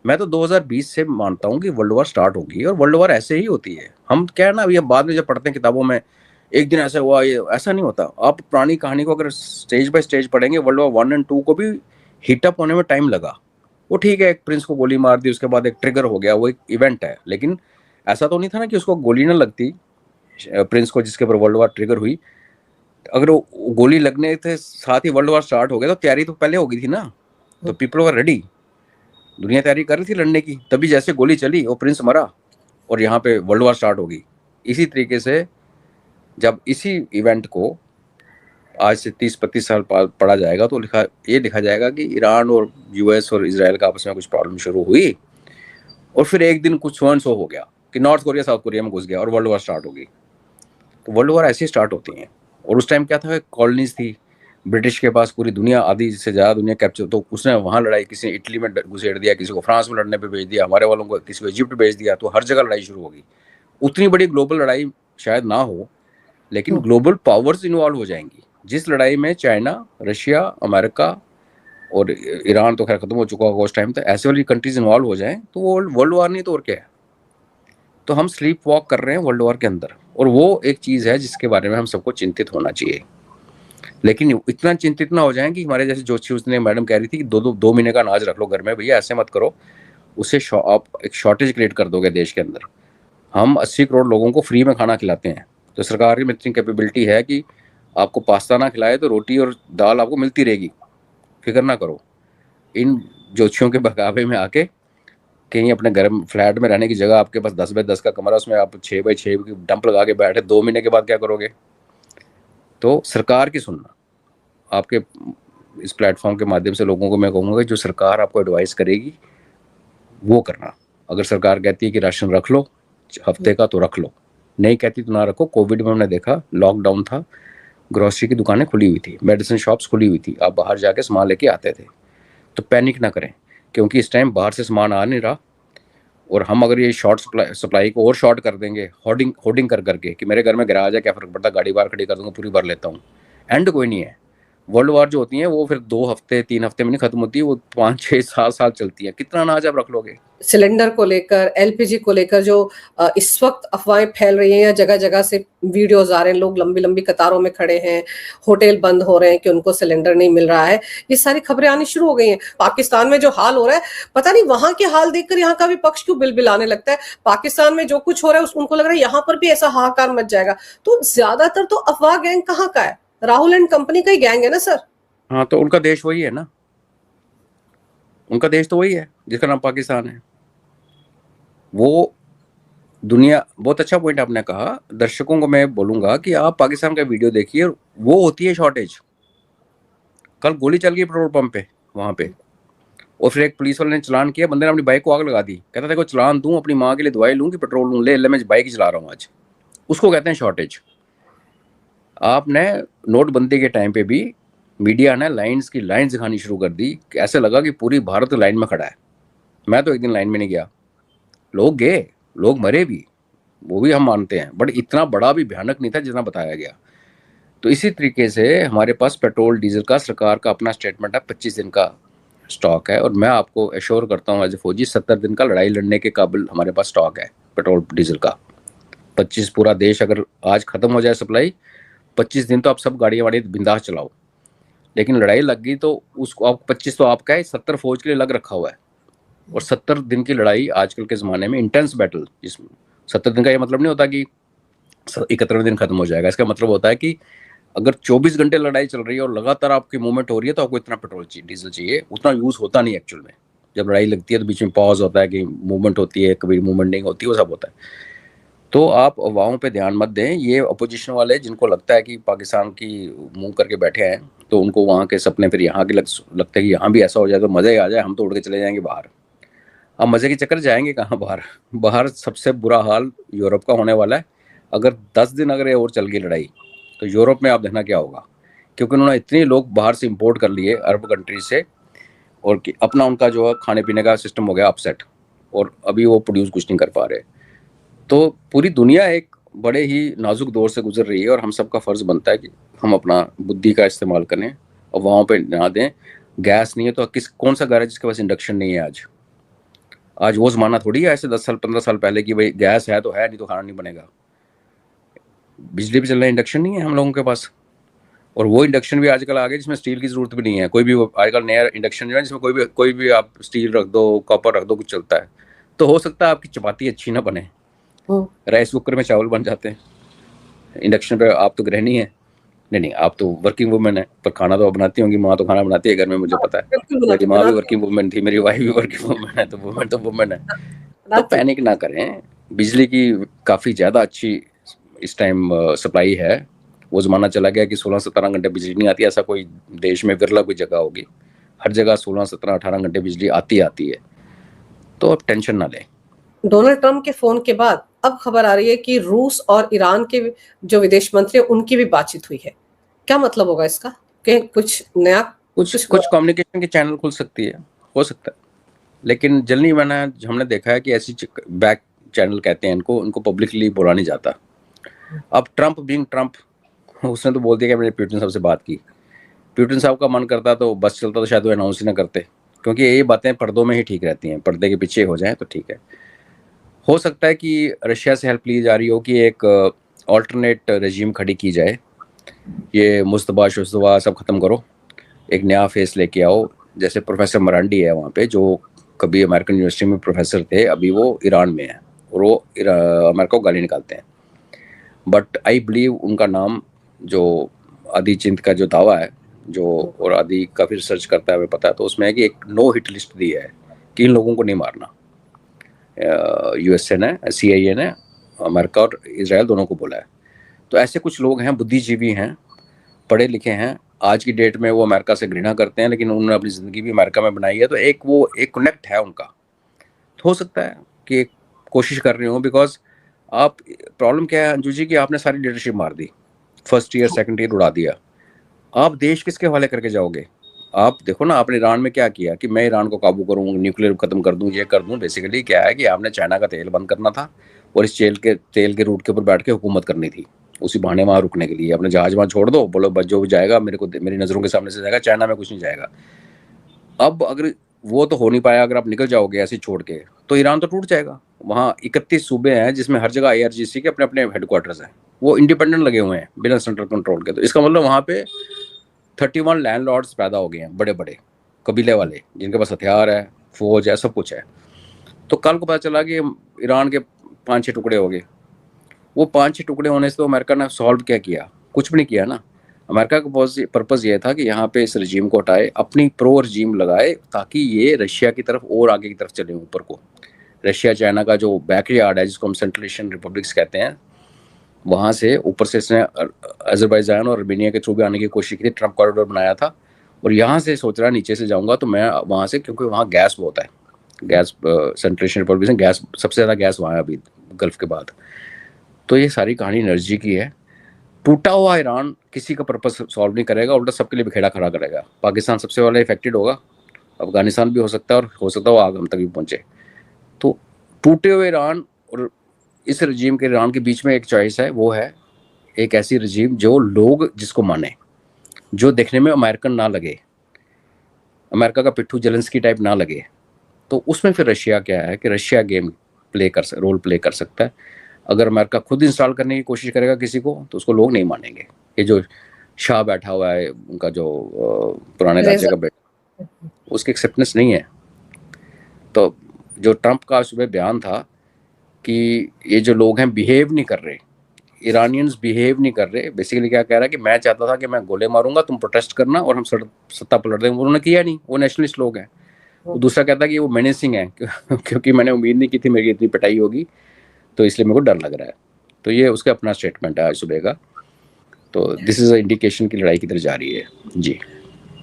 मैं तो 2020 से मानता हूँ कि वर्ल्ड वॉर स्टार्ट होगी, और वर्ल्ड वॉर ऐसे ही होती है। हम क्या है ना, अभी हम बाद में जब पढ़ते हैं किताबों में एक दिन ऐसा हुआ, ये ऐसा नहीं होता। आप पुरानी कहानी को अगर स्टेज बाय स्टेज पढ़ेंगे, वर्ल्ड वॉर 1 और 2 को भी हीटअप होने में टाइम लगा। वो ठीक है, एक प्रिंस को गोली मार दी, उसके बाद एक ट्रिगर हो गया, वो एक इवेंट है। लेकिन ऐसा तो नहीं था ना कि उसको गोली ना लगती, प्रिंस को जिसके ऊपर वर्ल्ड वॉर ट्रिगर हुई, अगर वो गोली लगने के साथ ही वर्ल्ड वॉर स्टार्ट हो गया तो तैयारी तो पहले हो गई थी ना। तो पीपल वर रेडी, दुनिया तैयारी कर रही थी लड़ने की, तभी जैसे गोली चली वो प्रिंस मरा और यहाँ पे वर्ल्ड वॉर स्टार्ट होगी। इसी तरीके से जब इसी इवेंट को आज से 30-35 साल पढ़ा जाएगा तो ये लिखा जाएगा कि ईरान और यूएस और इसराइल का आपस में कुछ प्रॉब्लम शुरू हुई, और फिर एक दिन कुछ सो हो गया कि नॉर्थ कोरिया साउथ कोरिया में घुस गया और वर्ल्ड वॉर स्टार्ट होगी। तो वर्ल्ड वॉर ऐसे ही स्टार्ट होती हैं। और उस टाइम क्या था, कॉलोनीज थी ब्रिटिश के पास, पूरी दुनिया, आधी से ज़्यादा दुनिया कैप्चर, तो उसने वहाँ लड़ाई, किसी ने इटली में घुसेड़ दिया, किसी को फ्रांस में लड़ने पे भेज दिया, हमारे वालों को किसी को इजिप्ट भेज दिया, तो हर जगह लड़ाई शुरू होगी। उतनी बड़ी ग्लोबल लड़ाई शायद ना हो, लेकिन ग्लोबल पावर्स इन्वॉल्व हो जाएंगी। जिस लड़ाई में चाइना, रशिया, अमेरिका और ईरान तो खैर खत्म हो चुका होगा उस टाइम, तो ऐसे वाली कंट्रीज इन्वॉल्व हो जाएं तो वो वर्ल्ड वॉर नहीं तो और क्या है। तो हम स्लीप वॉक कर रहे हैं वर्ल्ड वॉर के अंदर, और वो एक चीज़ है जिसके बारे में हम सबको चिंतित होना चाहिए। लेकिन इतना चिंतित ना हो जाए कि हमारे जैसे जोशी उसने मैडम कह रही थी कि 2 महीने का अनाज रख लो घर में। भैया ऐसे मत करो, उससे आप एक शॉर्टेज क्रिएट कर दोगे देश के अंदर। हम 80 करोड़ लोगों को फ्री में खाना खिलाते हैं, तो सरकार की इतनी कैपेबिलिटी है कि आपको पास्ता ना खिलाए तो रोटी और दाल आपको मिलती रहेगी, फिक्र ना करो। इन जोशियों के बहकावे में आके कहीं अपने घर में फ्लैट में रहने की जगह आपके पास 10x10 का कमरा, उसमें आप 6x6 की डंप लगा के बैठे, 2 महीने के बाद क्या करोगे? तो सरकार की सुनना, आपके इस प्लेटफॉर्म के माध्यम से लोगों को मैं कहूँगा कि जो सरकार आपको एडवाइस करेगी वो करना। अगर सरकार कहती है कि राशन रख लो हफ्ते का, तो रख लो, नहीं कहती तो ना रखो। कोविड में हमने देखा, लॉकडाउन था, ग्रोसरी की दुकानें खुली हुई थी, मेडिसिन शॉप्स खुली हुई थी, आप बाहर जाके सामान लेके आते थे। तो पैनिक ना करें, क्योंकि इस टाइम बाहर से सामान आ नहीं रहा, और हम अगर ये शॉर्ट सप्लाई को और शॉर्ट कर देंगे, होर्डिंग होर्डिंग कर करके कि मेरे घर में गैराज है, क्या फ़र्क पड़ता, गाड़ी बाहर खड़ी कर दूंगा, पूरी भर लेता हूँ, एंड कोई नहीं है। वर्ल्ड वार जो होती हैं वो फिर 2 हफ्ते 3 हफ्ते में नहीं खत्म होती, वो 5 6 7 साल चलती है। कितना अनाज आप रख लोगे? सिलेंडर को लेकर, एलपीजी को लेकर जो इस वक्त अफवाहें फैल रही हैं, या जगह जगह से वीडियोज आ रहे हैं, लोग लंबी लंबी कतारों में खड़े हैं, होटल बंद हो रहे हैं कि उनको सिलेंडर नहीं मिल रहा है, ये सारी खबरें आनी शुरू हो गई हैं। पाकिस्तान में जो हाल हो रहा है, पता नहीं वहां के हाल देखकर यहाँ का भी पक्ष क्यों बिलबिलाने लगता है। पाकिस्तान में जो कुछ हो रहा है उनको लग रहा है यहाँ पर भी ऐसा हाहाकार मच जाएगा। तो ज्यादातर तो अफवाह गैंग कहाँ का है? राहुल एंड कंपनी का ही गैंग है ना सर? हाँ, तो उनका देश वही है ना, उनका देश तो वही है जिसका नाम पाकिस्तान है। वो दुनिया, बहुत अच्छा पॉइंट आपने कहा। दर्शकों को मैं बोलूंगा कि आप पाकिस्तान का वीडियो देखिए, वो होती है शॉर्टेज। कल गोली चल गई पेट्रोल पंप पे वहां पे, और फिर एक पुलिस वाले ने चलान किया, बंदे ने अपनी बाइक को आग लगा दी, कहता था को चलान दूं, अपनी माँ के लिए दवाई लूं कि पेट्रोल लूं, ले मैं बाइक ही चला रहा हूँ आज। उसको कहते हैं शॉर्टेज। आपने नोटबंदी के टाइम पे भी मीडिया ने लाइन्स की लाइन्स दिखानी शुरू कर दी कि ऐसे लगा कि पूरी भारत लाइन में खड़ा है। मैं तो एक दिन लाइन में नहीं गया, लोग गए, लोग मरे भी, वो भी हम मानते हैं, बट इतना बड़ा भी भयानक नहीं था जितना बताया गया। तो इसी तरीके से हमारे पास पेट्रोल डीजल का सरकार का अपना स्टेटमेंट है, 25 दिन का स्टॉक है, और मैं आपको एश्योर करता हूँ एज ए फौजी, 70 दिन का लड़ाई लड़ने के काबिल हमारे पास स्टॉक है पेट्रोल डीजल का। 25, पूरा देश अगर आज खत्म हो जाए सप्लाई, 25 दिन तो आप सब गाड़ियाँ वाड़ी बिंदास चलाओ, लेकिन लड़ाई लग गई तो उसको आप 25 तो आपका है, 70 फौज के लिए लग रखा हुआ है। और 70 दिन की लड़ाई आजकल के ज़माने में, इंटेंस बैटल, जिसमें 70 दिन का ये मतलब नहीं होता कि 71वें दिन खत्म हो जाएगा। इसका मतलब होता है कि अगर 24 घंटे लड़ाई चल रही है और लगातार आपकी मूवमेंट हो रही है, तो आपको इतना पेट्रोल चाहिए, डीजल चाहिए। उतना यूज़ होता नहीं एक्चुअल में। जब लड़ाई लगती है तो बीच में पॉज होता है कि मूवमेंट होती है, कभी मूवमेंट नहीं होती, वो सब होता है। तो आप अफवाहों पे ध्यान मत दें। ये अपोजिशन वाले जिनको लगता है कि पाकिस्तान की मुंह करके बैठे हैं, तो उनको वहाँ के सपने फिर यहाँ के लगता है कि यहाँ भी ऐसा हो जाए तो मज़ा ही आ जाए, हम तो उड़ के चले जाएंगे बाहर। अब मज़े के चक्कर जाएंगे कहाँ बाहर? बाहर सबसे बुरा हाल यूरोप का होने वाला है। अगर 10 दिन अगर ये और चल गई लड़ाई, तो यूरोप में आप देखना क्या होगा, क्योंकि उन्होंने इतने लोग बाहर से इंपोर्ट कर लिए अरब कंट्री से, और कि अपना उनका जो है खाने पीने का सिस्टम हो गया अपसेट, और अभी वो प्रोड्यूस कुछ नहीं कर पा रहे। तो पूरी दुनिया एक बड़े ही नाजुक दौर से गुजर रही है, और हम सबका फ़र्ज़ बनता है कि हम अपना बुद्धि का इस्तेमाल करें और वहाँ पे ना दें। गैस नहीं है तो कौन सा घर है जिसके पास इंडक्शन नहीं है? आज वो ज़माना थोड़ी है ऐसे 10 साल 15 साल पहले की भाई गैस है तो है, नहीं तो खाना नहीं बनेगा। बिजली पे चलना इंडक्शन नहीं है हम लोगों के पास, और वो इंडक्शन भी आजकल आ गए जिसमें स्टील की ज़रूरत भी नहीं है। कोई भी आजकल नया इंडक्शन जो है जिसमें कोई भी आप स्टील रख दो, कॉपर रख दो, कुछ चलता है। तो हो सकता है आपकी चपाती अच्छी ना बने, राइस कुकर में चावल बन जाते हैं। इंडक्शन पे आप तो गृहिणी है, नहीं आप तो वर्किंग वुमेन है, पर खाना तो आप बनाती होंगी, माँ तो खाना बनाती है घर में, मुझे पता है। मेरी माँ भी वर्किंग वुमेन थी, मेरी वाइफ भी वर्किंग वुमेन है, तो वुमेन है। तो पैनिक ना करें। बिजली की काफ़ी ज़्यादा अच्छी इस टाइम सप्लाई है। वो ज़माना चला गया कि 16-17 घंटे बिजली नहीं आती, ऐसा कोई देश में विरला कोई जगह होगी। हर जगह 16-17-18 घंटे बिजली आती है। तो अब टेंशन ना लें। डोनाल्ड ट्रंप के फोन के बाद अब खबर आ रही है कि रूस और ईरान के जो विदेश मंत्री उनकी भी बातचीत हुई है। क्या मतलब होगा इसका? कि कुछ नया, कुछ कम्युनिकेशन के चैनल खुल सकती है, हो सकता है, लेकिन जल्दी हमने देखा है कि ऐसी बैक चैनल कहते हैं उनको पब्लिकली बोला नहीं जाता। अब ट्रंप बीइंग ट्रंप, उसने तो बोल दिया कि मैंने पुतिन साहब से बात की। पुतिन साहब का मन करता तो बस चलता तो शायद वो अनाउंस ही ना करते, क्योंकि ये बातें पर्दों में ही ठीक रहती हैं, पर्दे के पीछे हो जाए तो ठीक है। हो सकता है कि रशिया से हेल्प ली जा रही हो कि एक ऑल्टरनेट रेजिम खड़ी की जाए, ये मुस्तबा शुस्तबा सब खत्म करो, एक नया फेस लेके आओ। जैसे प्रोफेसर मरांडी है वहाँ पे, जो कभी अमेरिकन यूनिवर्सिटी में प्रोफेसर थे, अभी वो ईरान में है, और वो अमेरिका को गाली निकालते हैं। बट आई बिलीव उनका नाम जो आदि चिंत का जो दावा है, जो और आदि काफ़ी रिसर्च करता है, हमें पता है, तो उसमें है कि एक नो हिट लिस्ट दी है कि इन लोगों को नहीं मारना। यूएसए ने, CIA ने अमेरिका और इजराइल दोनों को बोला है। तो ऐसे कुछ लोग हैं, बुद्धिजीवी हैं, पढ़े लिखे हैं, आज की डेट में वो अमेरिका से घृणा करते हैं, लेकिन उन्होंने अपनी ज़िंदगी भी अमेरिका में बनाई है, तो एक कनेक्ट है उनका। तो हो सकता है कि एक कोशिश कर रहे हो, बिकॉज आप, प्रॉब्लम क्या है अंजू जी कि आपने सारी लीडरशिप मार दी, फर्स्ट ईयर सेकंड ईयर उड़ा दिया, आप देश किसके हवाले करके जाओगे? आप देखो ना, आपने ईरान में क्या किया कि मैं ईरान को काबू करूँ, न्यूक्लियर खत्म कर दूँ, ये कर दूँ। बेसिकली क्या है कि आपने चाइना का तेल बंद करना था और इस तेल के रूट के ऊपर बैठ के हुकूमत करनी थी, उसी बहाने वहाँ रुकने के लिए। अपने जहाज वहाँ छोड़ दो, बोलो बस जो भी जाएगा मेरी नज़रों के सामने से जाएगा, चाइना में कुछ नहीं जाएगा। अब अगर वो तो हो नहीं पाया, अगर आप निकल जाओगे ऐसे छोड़ के, तो ईरान तो टूट जाएगा। वहाँ 31 सूबे हैं जिसमें हर जगह IRGC के अपने अपने हेडक्वार्टर्स हैं, वो इंडिपेंडेंट लगे हुए हैं बिना सेंट्रल कंट्रोल के। तो इसका मतलब वहाँ पे 31 लैंडलॉर्ड्स पैदा हो गए हैं, बड़े बड़े कबीले वाले, जिनके पास हथियार है, फौज है, सब कुछ है। तो कल को पता चला कि ईरान के 5-6 टुकड़े हो गए। वो 5-6 टुकड़े होने से तो अमेरिका ने सॉल्व क्या किया? कुछ भी नहीं किया ना। अमेरिका का पर्पज़ ये था कि यहाँ पे इस रजीम को हटाए, अपनी प्रो रजीम लगाए, ताकि ये रशिया की तरफ और आगे की तरफ चले ऊपर को। रशिया चाइना का जो बैकयार्ड है, जिसको हम सेंट्रल एशियन रिपब्लिक्स कहते हैं, वहाँ से ऊपर से इसने अजरबैजान और अर्मेनिया के थ्रू भी आने की कोशिश की थी, ट्रम्प कॉरिडोर बनाया था। और यहाँ से सोच रहा नीचे से जाऊँगा तो मैं वहाँ से, क्योंकि वहाँ गैस बहुत है, गैस सेंट्रल एशियन रिपब्लिक में गैस, सबसे ज़्यादा गैस वहाँ है अभी गल्फ़ के बाद। तो ये सारी कहानी एनर्जी की है। टूटा हुआ ईरान किसी का पर्पस सॉल्व नहीं करेगा, उल्टा सबके लिए बिखेड़ा खड़ा करेगा। पाकिस्तान सबसे पहले इफेक्टेड होगा, अफगानिस्तान भी हो सकता है, और हो सकता है वो आग हम तक भी पहुँचे। तो टूटे हुए ईरान और इस रजीम के ईरान के बीच में एक चॉइस है, वो है एक ऐसी रजीम जो लोग जिसको माने, जो देखने में अमेरिकन ना लगे, अमेरिका का पिट्ठू जेलेंस्की टाइप ना लगे। तो उसमें फिर रशिया क्या है कि रशिया रोल प्ले कर सकता है। अगर अमेरिका खुद इंस्टॉल करने की कोशिश करेगा किसी को, तो उसको लोग नहीं मानेंगे। ये जो शाह बैठा हुआ है, उनका जो पुराने राज्य का बेटा, उसकी एक्सेप्टेंस नहीं है। तो जो ट्रंप का सुबह बयान था कि ये जो लोग हैं बिहेव नहीं कर रहे, ईरानियंस बिहेव नहीं कर रहे, बेसिकली क्या कह रहा है कि मैं चाहता था कि मैं गोले मारूंगा, तुम प्रोटेस्ट करना और हम सत्ता पलट देंगे। उन्होंने किया नहीं, वो नेशनलिस्ट लोग हैं। दूसरा कहता है कि वो मेनेसिंग है क्योंकि मैंने उम्मीद नहीं की थी मेरी इतनी पिटाई होगी, तो इसलिए मेरे को डर लग रहा है। तो ये उसका अपना स्टेटमेंट है आज सुबह का। तो दिस इज अ इंडिकेशन की लड़ाई किधर जा रही है। जी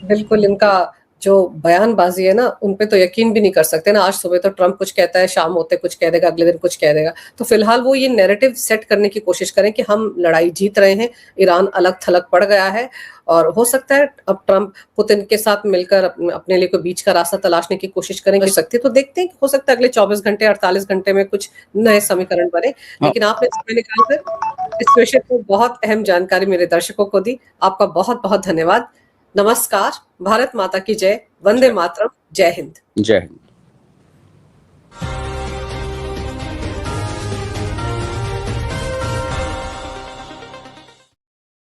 बिल्कुल, इनका जो बयानबाजी है ना, उन पे तो यकीन भी नहीं कर सकते ना। आज सुबह तो ट्रंप कुछ कहता है, शाम होते कुछ कह देगा, अगले दिन कुछ कह देगा। तो फिलहाल वो ये नैरेटिव सेट करने की कोशिश करें कि हम लड़ाई जीत रहे हैं, ईरान अलग थलग पड़ गया है, और हो सकता है अब ट्रंप पुतिन के साथ मिलकर अपने लिए कोई बीच का रास्ता तलाशने की कोशिश करेंगे। सकती तो देखते हैं कि हो सकता है अगले 24 घंटे 48 घंटे में कुछ नए समीकरण बने। लेकिन आपने समय निकालकर इस विषय पर बहुत अहम जानकारी मेरे दर्शकों को दी। आपका बहुत बहुत धन्यवाद। नमस्कार। भारत माता की जय। वंदे मातरम। जय हिंद। जय हिंद।